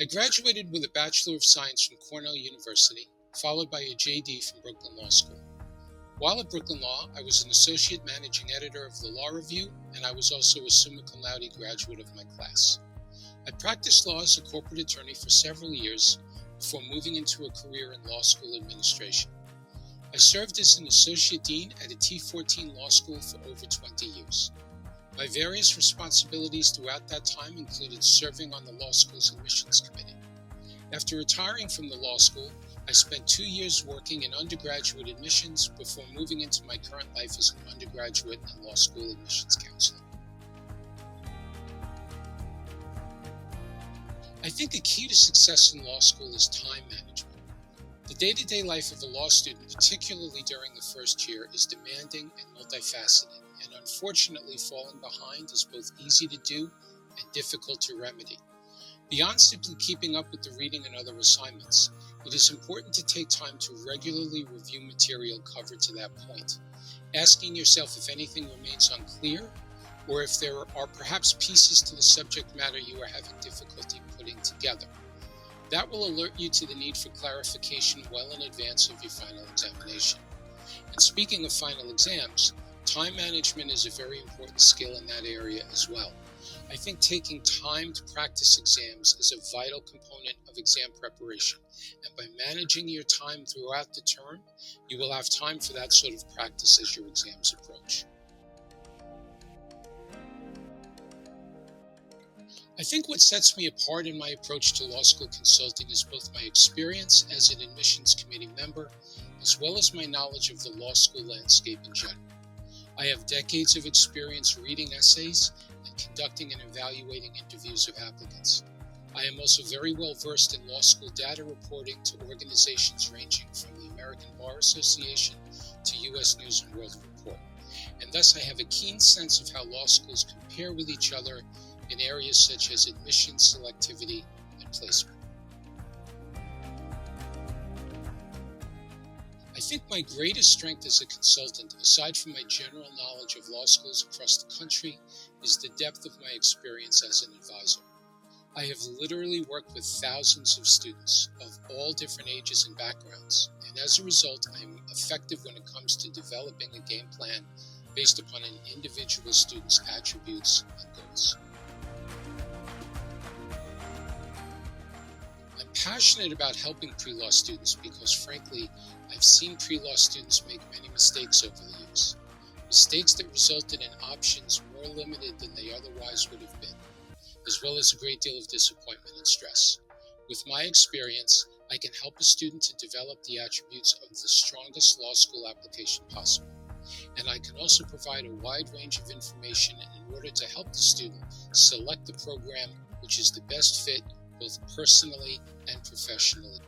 I graduated with a Bachelor of Science from Cornell University, followed by a JD from Brooklyn Law School. While at Brooklyn Law, I was an associate managing editor of the Law Review, and I was also a summa cum laude graduate of my class. I practiced law as a corporate attorney for several years before moving into a career in law school administration. I served as an associate dean at a T14 law school for over 20 years. My various responsibilities throughout that time included serving on the law school's admissions committee. After retiring from the law school, I spent 2 years working in undergraduate admissions before moving into my current life as an undergraduate and law school admissions counselor. I think a key to success in law school is time management. The day-to-day life of a law student, particularly during the first year, is demanding and multifaceted, and unfortunately falling behind is both easy to do and difficult to remedy. Beyond simply keeping up with the reading and other assignments, it is important to take time to regularly review material covered to that point, asking yourself if anything remains unclear, or if there are perhaps pieces to the subject matter you are having difficulty putting together. That will alert you to the need for clarification well in advance of your final examination. And speaking of final exams, time management is a very important skill in that area as well. I think taking time to practice exams is a vital component of exam preparation, and by managing your time throughout the term, you will have time for that sort of practice as your exams approach. I think what sets me apart in my approach to law school consulting is both my experience as an admissions committee member, as well as my knowledge of the law school landscape in general. I have decades of experience reading essays and conducting and evaluating interviews of applicants. I am also very well versed in law school data reporting to organizations ranging from the American Bar Association to U.S. News and World Report, and thus I have a keen sense of how law schools compare with each other in areas such as admission, selectivity, and placement. I think my greatest strength as a consultant, aside from my general knowledge of law schools across the country, is the depth of my experience as an advisor. I have literally worked with thousands of students of all different ages and backgrounds, and as a result, I am effective when it comes to developing a game plan based upon an individual student's attributes and goals. I'm passionate about helping pre-law students because, frankly, I've seen pre-law students make many mistakes over the years. Mistakes that resulted in options more limited than they otherwise would have been, as well as a great deal of disappointment and stress. With my experience, I can help a student to develop the attributes of the strongest law school application possible. And I can also provide a wide range of information in order to help the student select the program which is the best fit both personally and professionally.